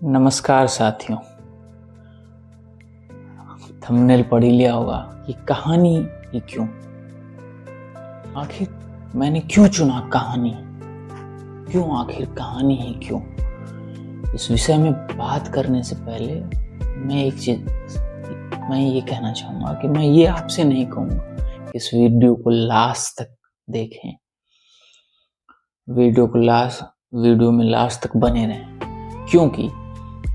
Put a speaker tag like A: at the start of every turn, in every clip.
A: नमस्कार साथियों। थंबनेल पढ़ ही लिया होगा कि कहानी ही क्यों। आखिर मैंने क्यों चुना कहानी, क्यों आखिर कहानी ही क्यों। इस विषय में बात करने से पहले मैं ये कहना चाहूँगा कि मैं ये आपसे नहीं कहूँगा कि इस वीडियो को लास्ट तक देखें, वीडियो में लास्ट तक बने रहें, क्योंकि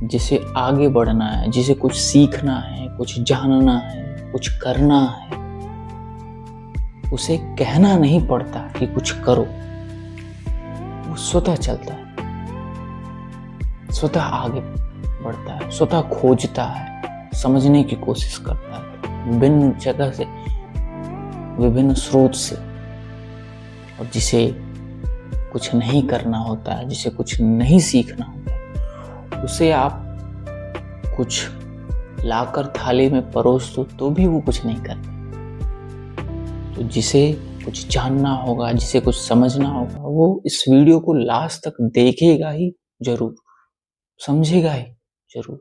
A: जिसे आगे बढ़ना है, जिसे कुछ सीखना है, कुछ जानना है, कुछ करना है, उसे कहना नहीं पड़ता कि कुछ करो। वो स्वतः चलता है, स्वतः आगे बढ़ता है, स्वतः खोजता है, समझने की कोशिश करता है विभिन्न जगह से, विभिन्न स्रोत से। और जिसे कुछ नहीं करना होता है, जिसे कुछ नहीं सीखना होता है, उसे आप कुछ लाकर थाली में परोस दो तो भी वो कुछ नहीं करता। तो जिसे कुछ जानना होगा, जिसे कुछ समझना होगा, वो इस वीडियो को लास्ट तक देखेगा ही जरूर, समझेगा ही जरूर,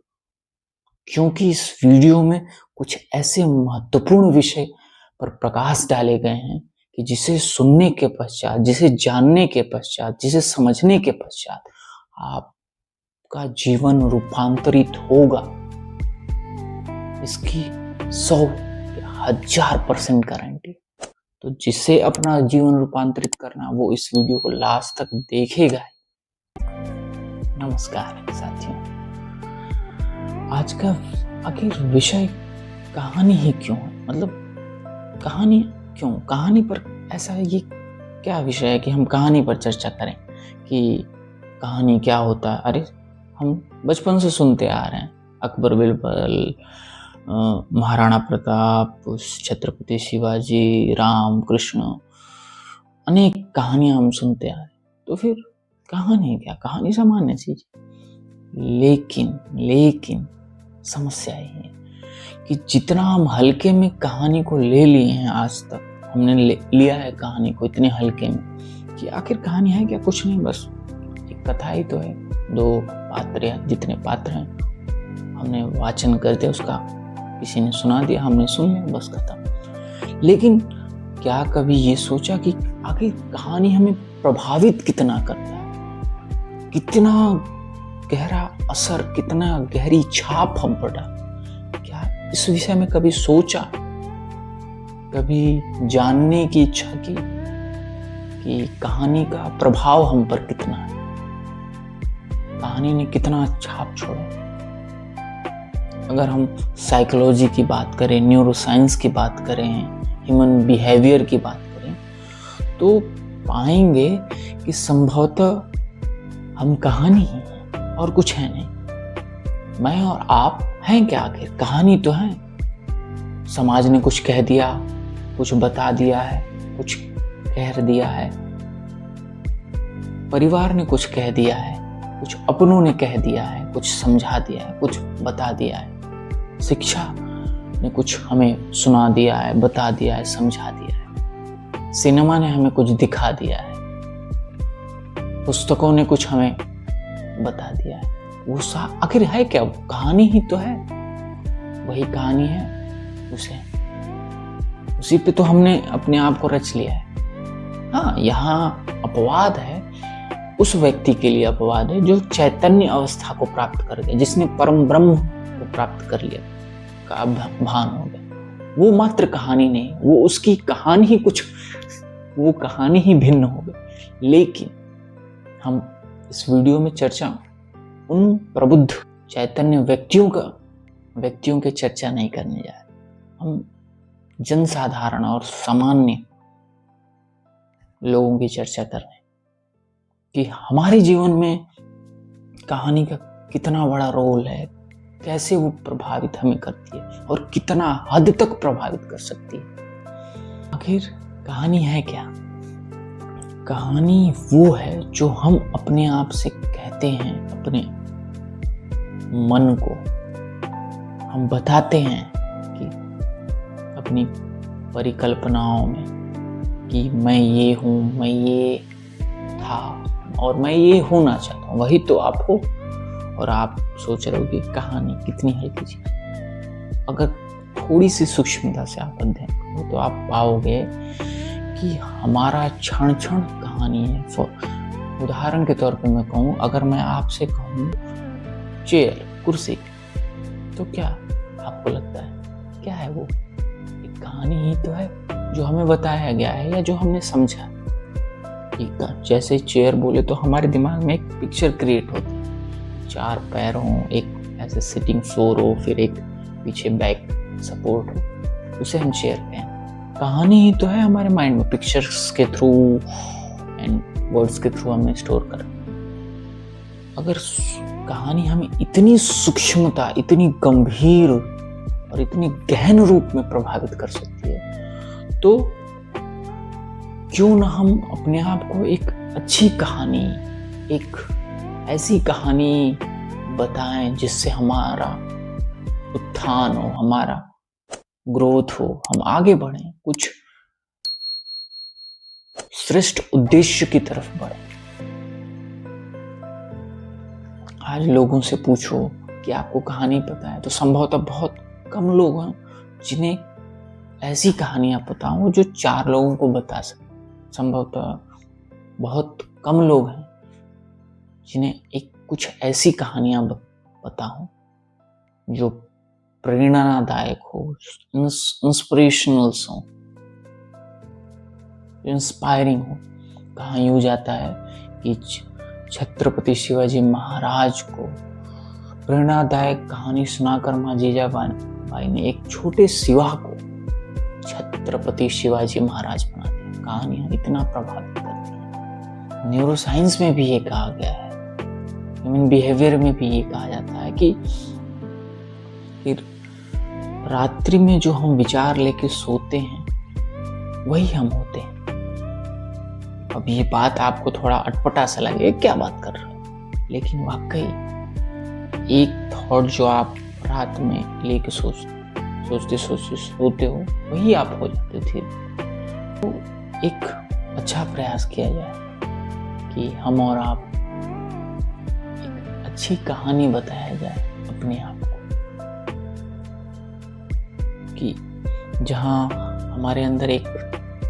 A: क्योंकि इस वीडियो में कुछ ऐसे महत्वपूर्ण विषय पर प्रकाश डाले गए हैं कि जिसे सुनने के पश्चात, जिसे जानने के पश्चात, जिसे समझने के पश्चात आपका जीवन रूपांतरित होगा। इसकी 100,000% गारंटी। तो जिसे अपना जीवन रूपांतरित करना, वो इस वीडियो को लास्ट तक देखेगा। नमस्कार साथियों। आज का आखिर विषय कहानी ही क्यों है। मतलब कहानी क्यों, कहानी पर ऐसा ये क्या विषय है कि हम कहानी पर चर्चा करें कि कहानी क्या होता है। अरे हम बचपन से सुनते आ रहे हैं, अकबर बिरबल, महाराणा प्रताप, छत्रपति शिवाजी, राम कृष्ण, अनेक कहानियां हम सुनते आ रहे हैं। तो फिर कहानी क्या, कहानी सामान्य चीज। लेकिन समस्या ये है कि जितना हम हल्के में कहानी को ले लिए हैं, आज तक हमने लिया है कहानी को इतने हल्के में कि आखिर कहानी है क्या, कुछ नहीं, बस एक कथा ही तो है। दो पात्र या जितने पात्र हैं, हमने वाचन कर दिया, उसका किसी ने सुना दिया, हमने सुन लिया, बस खत्म। लेकिन क्या कभी ये सोचा कि आखिर कहानी हमें प्रभावित कितना करता है, कितना गहरा असर, कितना गहरी छाप हम पर डालता। क्या इस विषय में कभी सोचा, कभी जानने की इच्छा की कि कहानी का प्रभाव हम पर कितना है, कहानी ने कितना छाप छोड़ा। अगर हम साइकोलॉजी की बात करें, न्यूरोसाइंस की बात करें, ह्यूमन बिहेवियर की बात करें, तो पाएंगे कि संभवतः हम कहानी ही हैं और कुछ है नहीं। मैं और आप हैं क्या आखिर, कहानी तो है। समाज ने कुछ कह दिया, कुछ बता दिया है, कुछ कह दिया है, परिवार ने कुछ कह दिया है, कुछ अपनों ने कह दिया है, कुछ समझा दिया है, कुछ बता दिया है, शिक्षा ने कुछ हमें सुना दिया है, बता दिया है, समझा दिया है, सिनेमा ने हमें कुछ दिखा दिया है, पुस्तकों ने कुछ हमें बता दिया है। वो आखिर है क्या, वो कहानी ही तो है, वही कहानी है। उसी पे तो हमने अपने आप को रच लिया है। हाँ, यहाँ अपवाद है, उस व्यक्ति के लिए अपवाद है जो चैतन्य अवस्था को प्राप्त कर गया, जिसने परम ब्रह्म को प्राप्त कर लिया, का भान हो गया। वो मात्र कहानी नहीं, वो उसकी कहानी ही कुछ, वो कहानी ही भिन्न हो गई। लेकिन हम इस वीडियो में चर्चा उन प्रबुद्ध चैतन्य व्यक्तियों के चर्चा नहीं करने जा रहे। हम जनसाधारण और सामान्य लोगों की चर्चा कर रहे हैं कि हमारे जीवन में कहानी का कितना बड़ा रोल है, कैसे वो प्रभावित हमें करती है और कितना हद तक प्रभावित कर सकती है। आखिर कहानी है क्या? कहानी वो है जो हम अपने आप से कहते हैं, अपने मन को हम बताते हैं कि अपनी परिकल्पनाओं में कि मैं ये हूँ, मैं ये था और मैं ये होना चाहता हूँ, वही तो आप हो। और आप सोच रहे हो कि कहानी कितनी हल्की चीज। अगर थोड़ी सी सूक्ष्मता से आप अध्ययन करो तो आप पाओगे कि हमारा क्षण क्षण कहानी है। उदाहरण के तौर पे मैं कहूँ, अगर मैं आपसे कहूँ चेयर, कुर्सी, तो क्या आपको लगता है क्या है वो? एक कहानी ही तो है जो हमें बताया गया है या जो हमने समझा। जैसे चेयर बोले तो हमारे दिमाग में एक पिक्चर क्रिएट होती है, 4 पैर हो, एक ऐसे सिटिंग फ्लोर हो, फिर एक पीछे बैक सपोर्ट हो, उसे हम चेयर कहें। कहानी ही तो है हमारे माइंड में, पिक्चर्स के थ्रू एंड वर्ड्स के थ्रू हमने स्टोर कर। अगर कहानी हमें इतनी सूक्ष्मता, इतनी गंभीर और इतनी गहन रूप में प्रभावित कर सकती है, तो क्यों ना हम अपने आप को एक अच्छी कहानी, एक ऐसी कहानी बताएं जिससे हमारा उत्थान हो, हमारा ग्रोथ हो, हम आगे बढ़ें, कुछ श्रेष्ठ उद्देश्य की तरफ बढ़ें। आज लोगों से पूछो कि आपको कहानी पता है, तो संभवतः बहुत कम लोग हैं जिन्हें ऐसी कहानियां पता हो जो 4 लोगों को बता सके। संभवतः बहुत कम लोग हैं जिन्हें कुछ ऐसी कहानियां पता हो जो प्रेरणादायक हो, इंस्पिरेशनल हो, इंस्पायरिंग हो। कहा यूं जाता है कि छत्रपति शिवाजी महाराज को प्रेरणादायक कहानी सुनाकर मां जीजाबाई ने एक छोटे शिवा को छत्रपति शिवाजी महाराज बना दिया। कहानियां इतना प्रभावित करती हैं। न्यूरोसाइंस में भी ये कहा गया है, ह्यूमन बिहेवियर में भी ये कहा जाता है कि रात्रि में जो हम विचार लेके सोते हैं वही हम होते हैं। अब ये बात आपको थोड़ा अटपटा सा लगे, क्या बात कर रहे हो, लेकिन वाकई एक थॉट जो आप रात में लेके सोचते सोते हो वही आप हो जाते थे। तो एक अच्छा प्रयास किया जाए कि हम और आप एक अच्छी कहानी बताया जाए अपने आप को, कि जहां हमारे अंदर एक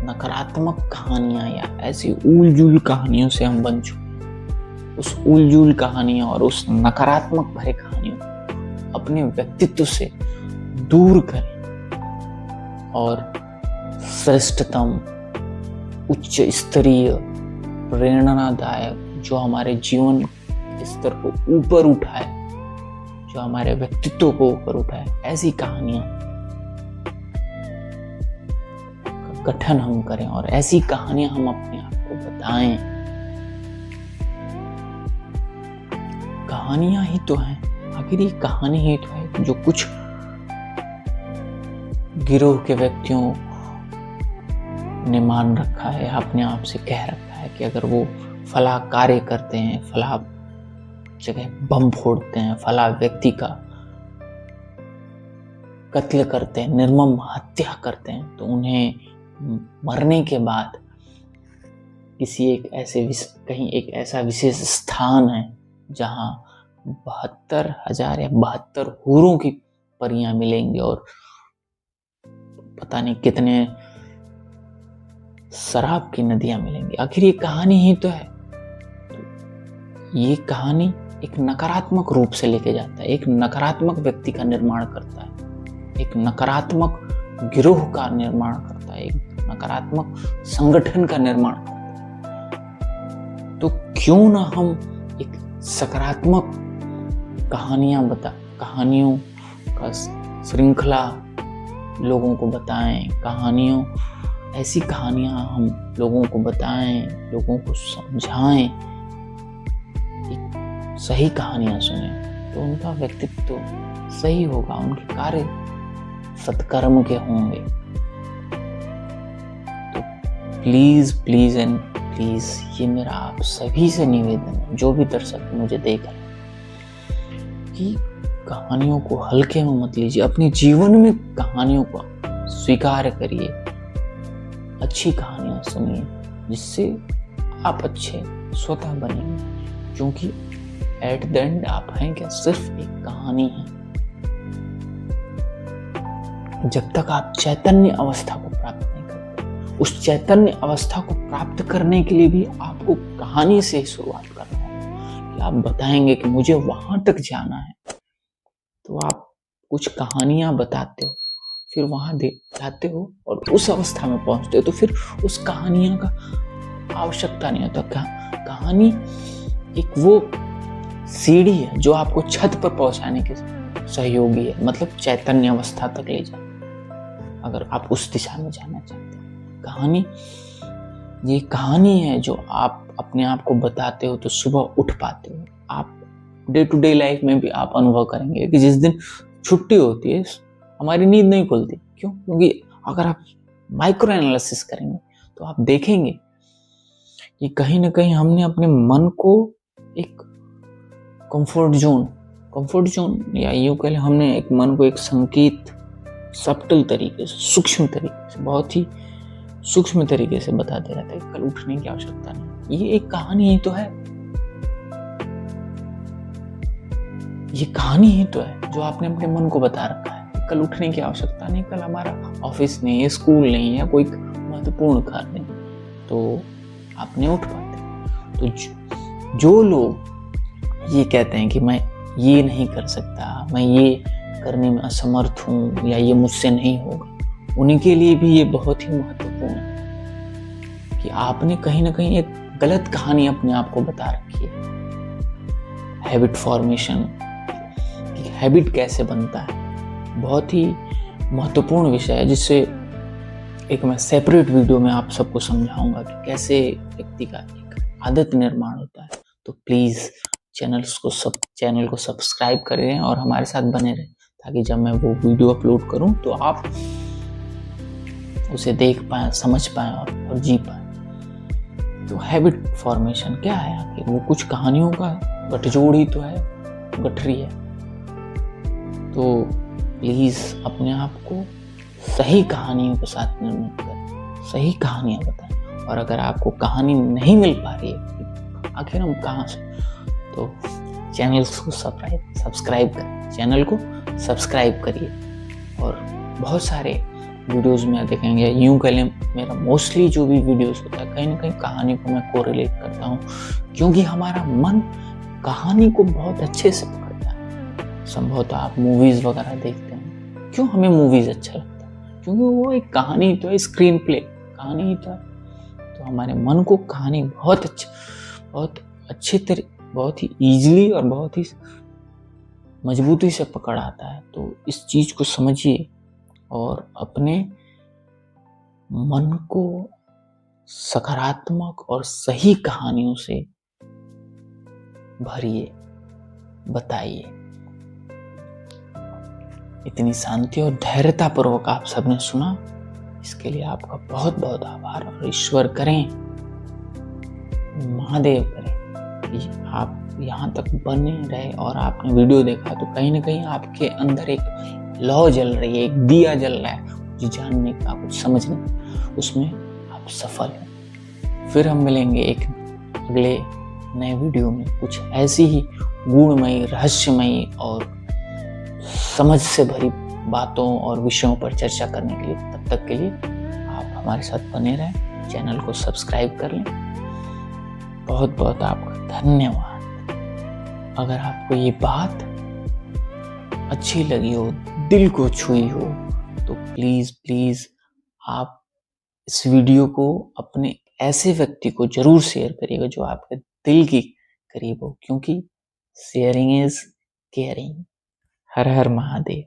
A: नकारात्मक कहानियां या ऐसी उलझुल कहानियों से हम बन चुके, उस उलझुल कहानियों और उस नकारात्मक भरे कहानियों को अपने व्यक्तित्व से दूर करें और श्रेष्ठतम, उच्च स्तरीय, प्रेरणादायक, जो हमारे जीवन स्तर को ऊपर उठाए, जो हमारे व्यक्तित्व को ऊपर उठाए, ऐसी कहानियां का गठन हम करें और ऐसी कहानियां हम अपने आप को बताएं। कहानियां ही तो हैं, आखिर ये कहानी ही तो है जो कुछ गिरोह के व्यक्तियों ने मान रखा है, अपने आप से कह रखा है कि अगर वो फला कार्य करते हैं, फला जगह बम फोड़ते हैं, फला व्यक्ति का कत्ल करते हैं, निर्मम हत्या करते हैं, तो उन्हें मरने के बाद किसी कहीं एक ऐसा विशेष स्थान है जहां 72,000 या 72 हूरों की परियां मिलेंगी और पता नहीं कितने शराब की नदियां मिलेंगी। आखिर ये कहानी ही तो है। तो ये कहानी एक नकारात्मक रूप से लेके जाता है, एक नकारात्मक व्यक्ति का निर्माण करता है, एक नकारात्मक गिरोह का निर्माण करता है, एक नकारात्मक संगठन का निर्माण करता है। तो क्यों ना हम एक सकारात्मक कहानियों का श्रृंखला लोगों को बताएं, ऐसी कहानियां हम लोगों को बताएं, लोगों को समझाएं, एक सही कहानियां सुने तो उनका व्यक्तित्व सही होगा, उनके कार्य सत्कर्म के होंगे। तो प्लीज एंड प्लीज ये मेरा आप सभी से निवेदन है, जो भी दर्शक मुझे देख रहे हैं, कि कहानियों को हल्के में मत लीजिए, अपने जीवन में कहानियों को स्वीकार करिए, अच्छी कहानियां सुनिए जिससे आप अच्छे स्वतः बनेंगे। क्योंकि एट द एंड आप हैं क्या? सिर्फ एक कहानी है। जब तक आप चैतन्य अवस्था को प्राप्त नहीं करते, उस चैतन्य अवस्था को प्राप्त करने के लिए भी आपको कहानी से शुरुआत करना है कि आप बताएंगे कि मुझे वहां तक जाना है। तो आप कुछ कहानियां बताते हो, फिर वहां जाते हो और उस अवस्था में पहुंचते हो, तो फिर उस कहानियां का आवश्यकता नहीं होता। कहानी एक वो सीढ़ी है जो आपको छत पर पहुंचाने के सहयोगी है, मतलब चैतन्य अवस्था तक ले जाए, अगर आप उस दिशा में जाना चाहते हैं। कहानी ये कहानी है जो आप अपने आप को बताते हो तो सुबह उठ पाते हो। आप डे टू डे लाइफ में भी आप अनुभव करेंगे कि जिस दिन छुट्टी होती है हमारी नींद नहीं खुलती। क्यों? क्योंकि अगर आप माइक्रो एनालिसिस करेंगे तो आप देखेंगे कि कहीं ना कहीं हमने अपने मन को एक कंफर्ट जोन या यूं कह लें, हमने एक मन को एक संकेत सब्टल तरीके से, सूक्ष्म तरीके से, बहुत ही सूक्ष्म तरीके से बताते रहता है कल उठने की आवश्यकता नहीं। ये एक कहानी ही तो है, ये कहानी ही तो है जो आपने अपने मन को बता रखा है। कल उठने की आवश्यकता नहीं, कल हमारा ऑफिस नहीं है, स्कूल नहीं है, कोई महत्वपूर्ण कार्य नहीं, तो आप नहीं उठ पाते। तो जो लोग ये कहते हैं कि मैं ये नहीं कर सकता, मैं ये करने में असमर्थ हूँ, या ये मुझसे नहीं होगा, उन्हीं के लिए भी ये बहुत ही महत्वपूर्ण है कि आपने कहीं ना कहीं एक गलत कहानी अपने आप को बता रखी है। हैबिट फॉर्मेशन, हैबिट कैसे बनता है, बहुत ही महत्वपूर्ण विषय है, जिससे एक मैं सेपरेट वीडियो में आप सबको समझाऊंगा कि कैसे व्यक्ति का एक आदत निर्माण होता है। तो प्लीज चैनल को सब्सक्राइब करें और हमारे साथ बने रहें, ताकि जब मैं वो वीडियो अपलोड करूं तो आप उसे देख पाएं, समझ पाएं और जी पाएं। तो हैबिट फॉर्मेशन क्या है आखिर? वो कुछ कहानियों का गठजोड़ ही तो है, गठरी है। तो प्लीज अपने आप को सही कहानियों के साथ निर्मित करें, सही कहानियां बताएं। और अगर आपको कहानी नहीं मिल पा रही है, आखिर हम कहाँ से, तो चैनल को सब्सक्राइब करें, चैनल को सब्सक्राइब करिए। और बहुत सारे वीडियोस में देखेंगे, यूं कह लें मेरा मोस्टली जो भी वीडियोस होता है, कहीं ना कहीं कहानी को मैं कोरिलेट करता हूँ, क्योंकि हमारा मन कहानी को बहुत अच्छे से पकड़ता है। संभवतः आप मूवीज वगैरह देखते हैं, क्यों हमें मूवीज अच्छा लगता है? क्योंकि वो एक कहानी तो है, स्क्रीन प्ले कहानी ही तो है। तो हमारे मन को कहानी बहुत अच्छे तरीके, बहुत ही ईजिली और बहुत ही मजबूती से पकड़ आता है। तो इस चीज को समझिए और अपने मन को सकारात्मक और सही कहानियों से भरिए, बताइए। इतनी शांति और धैर्यता पूर्वक आप सबने सुना, इसके लिए आपका बहुत बहुत आभार। और ईश्वर करें, महादेव करें कि आप यहाँ तक बने रहे और आपने वीडियो देखा तो कहीं ना कहीं आपके अंदर एक लौ जल रही है, एक दिया जल रहा है, कुछ जानने का, कुछ समझने का, उसमें आप सफल हैं। फिर हम मिलेंगे एक अगले नए वीडियो में, कुछ ऐसी ही गुणमयी, रहस्यमयी और समझ से भरी बातों और विषयों पर चर्चा करने के लिए। तब तक के लिए आप हमारे साथ बने रहें, चैनल को सब्सक्राइब कर लें। बहुत बहुत आपका धन्यवाद। अगर आपको ये बात अच्छी लगी हो, दिल को छुई हो, तो प्लीज आप इस वीडियो को अपने ऐसे व्यक्ति को जरूर शेयर करिएगा जो आपके दिल के करीब हो, क्योंकि sharing is caring. Her her Mahadev.